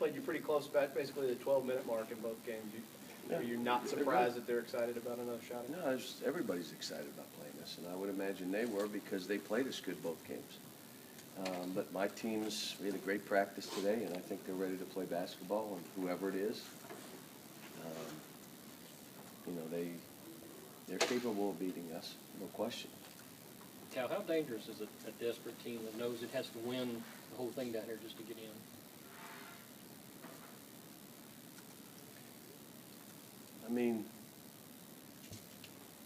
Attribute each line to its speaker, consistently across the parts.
Speaker 1: played you pretty close, basically the 12-minute mark in both games. Are you not surprised that they're excited about another shot at it?
Speaker 2: No, everybody's excited about playing this, and I would imagine they were because they played us good both games. But my teams, we had a great practice today, and I think they're ready to play basketball, and whoever it is, you know, they're capable of beating us, no question.
Speaker 3: Cal, how dangerous is a desperate team that knows it has to win the whole thing down here just to get in?
Speaker 2: I mean,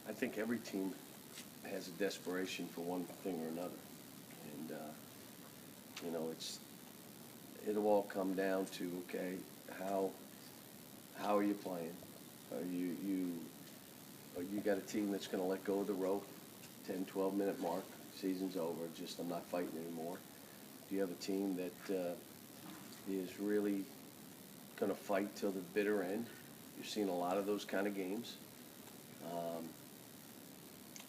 Speaker 2: I think every team has a desperation for one thing or another. And, you know, it'll all come down to, okay, how are you playing? You got a team that's going to let go of the rope, 10, 12-minute mark, season's over, just I'm not fighting anymore. Do you have a team that is really going to fight till the bitter end? You're seeing a lot of those kind of games.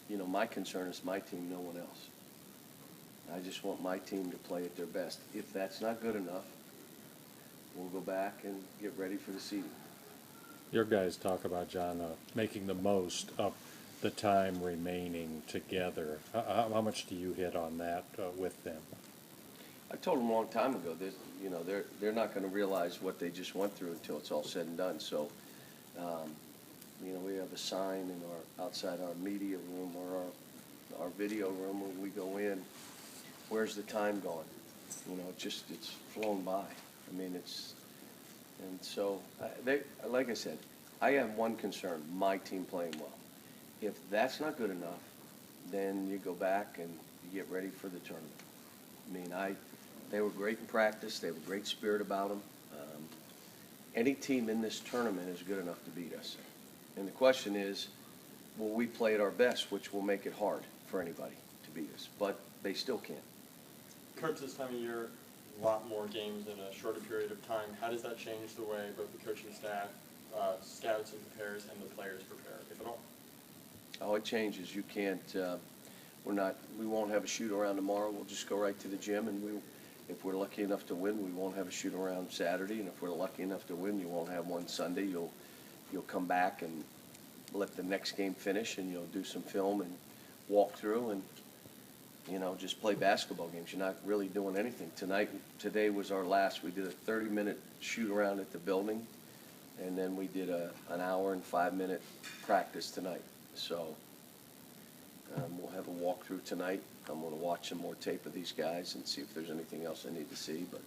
Speaker 2: You know, my concern is my team, no one else. I just want my team to play at their best. If that's not good enough, we'll go back and get ready for the seeding.
Speaker 4: Your guys talk about, John, making the most of the time remaining together. How much do you hit on that with them?
Speaker 2: I told them a long time ago that, you know, they're not going to realize what they just went through until it's all said and done. So, you know, we have a sign in outside our media room or our video room when we go in. Where's the time gone? You know, it's flown by. I mean, and so like I said, I have one concern: my team playing well. If that's not good enough, then you go back and you get ready for the tournament. I mean, they were great in practice. They have a great spirit about them. Any team in this tournament is good enough to beat us. And the question is, will we play at our best, which will make it hard for anybody to beat us. But they still can.
Speaker 5: Coach, this time of year, a lot more games in a shorter period of time. How does that change the way both the coaching staff, scouts and prepares, and the players prepare, if at all?
Speaker 2: Oh, it changes. You can't, we won't have a shoot around tomorrow. We'll just go right to the gym, and if we're lucky enough to win, we won't have a shoot around Saturday, and if we're lucky enough to win, you won't have one Sunday. You'll come back and let the next game finish, and you'll do some film and walk through and, you know, just play basketball games. You're not really doing anything. Today was our last. We did a 30-minute shoot around at the building, and then we did an hour and 5-minute practice tonight. So we'll have a walkthrough tonight. I'm going to watch some more tape of these guys and see if there's anything else I need to see. But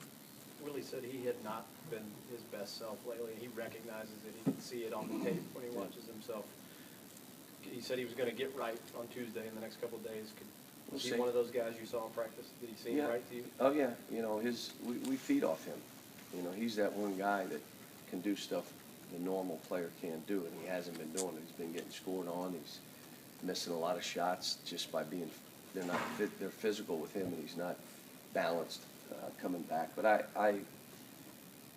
Speaker 1: Willie said he had not been his best self lately. He recognizes it. He can see it on the tape when he watches himself. He said he was going to get right on Tuesday in the next couple of days. Was he one of those guys you saw in practice? Did he seem right to you?
Speaker 2: Oh, yeah. You know, we feed off him. You know, he's that one guy that can do stuff the normal player can't do, and he hasn't been doing it. He's been getting scored on. He's missing a lot of shots just by being – they're physical with him, and he's not balanced coming back. But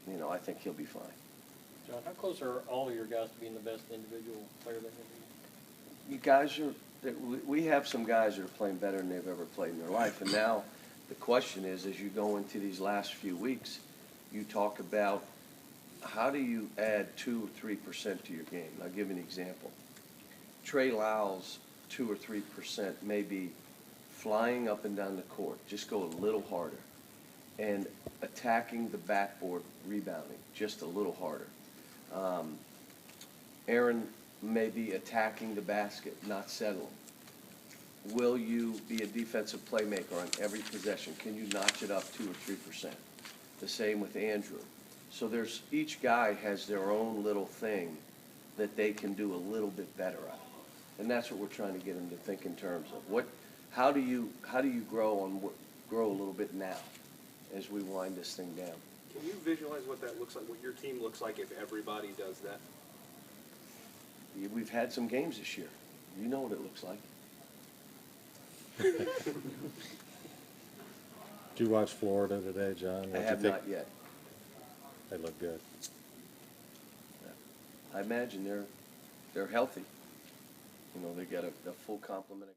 Speaker 2: you know, I think he'll be fine.
Speaker 3: John, how close are all of your guys to being the best individual player they can be?
Speaker 2: You guys we have some guys that are playing better than they've ever played in their life. And now the question is, as you go into these last few weeks, you talk about how do you add 2 or 3% to your game. I'll give you an example. Trey Lyle's 2 or 3% may be flying up and down the court. Just go a little harder. And attacking the backboard, rebounding, just a little harder. Aaron may be attacking the basket, not settling. Will you be a defensive playmaker on every possession? Can you notch it up 2 or 3%? The same with Andrew. So each guy has their own little thing that they can do a little bit better at. And that's what we're trying to get them to think in terms of. How do you grow a little bit now as we wind this thing down?
Speaker 6: Can you visualize what that looks like, what your team looks like if everybody does that?
Speaker 2: We've had some games this year. You know what it looks like.
Speaker 4: Did you watch Florida today, John?
Speaker 2: I have not yet.
Speaker 4: They look good.
Speaker 2: I imagine they're healthy. You know, they got a full complement of